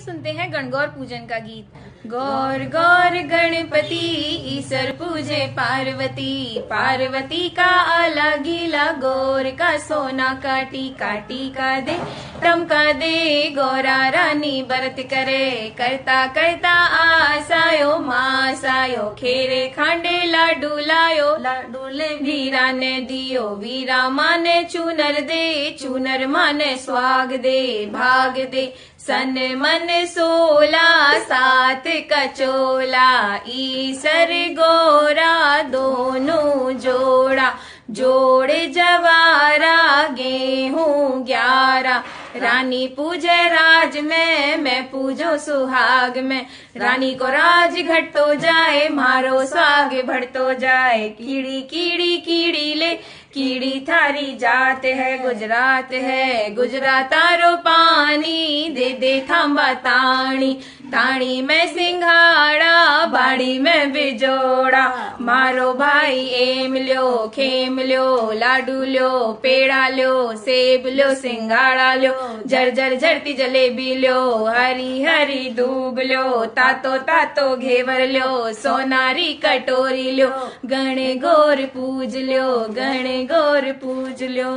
सुनते हैं गणगौर पूजन का गीत। गौर गौर गणपति ईश्वर पूजे पार्वती, पार्वती का आला गीला गौर का सोना काटी काटी का दे टमका दे। गौरा रानी व्रत करे करता करता आसायो मासायो, खेरे खांडे लाडू लायो लाडू ले वीरा ने दियो, वीरा माने चूनर दे चूनर माने स्वाग दे भाग दे। सन मन 16 7 कचोला, ईसर गोरा दोनों जोड़ा, जोड़ जवारा गेहूं 11। रानी पूजे राज में मैं पूजो सुहाग में, रानी को राज घटतो जाए मारो स्वाग बढ़तो जाए। कीड़ी कीड़ी कीड़ी ले कीड़ी थारी जात है गुजरात है, गुजरातारो पानी दे दे थांबा ताणी, ताणी में सिंघाड़ा बाड़ी में बिजोड़ा। मारो भाई एम ल्यो खेम ल्यो लाडू ल्यो पेड़ा ल्यो सेब ल्यो सिंघाड़ा ल्यो, जर जर झरती जलेबी ल्यो हरी हरी दूब ल्यो, तातो तातो घेवर ल्यो सोनारी कटोरी ल्यो। गण गौर पूज ल्यो गण गौर पूज ल्यो।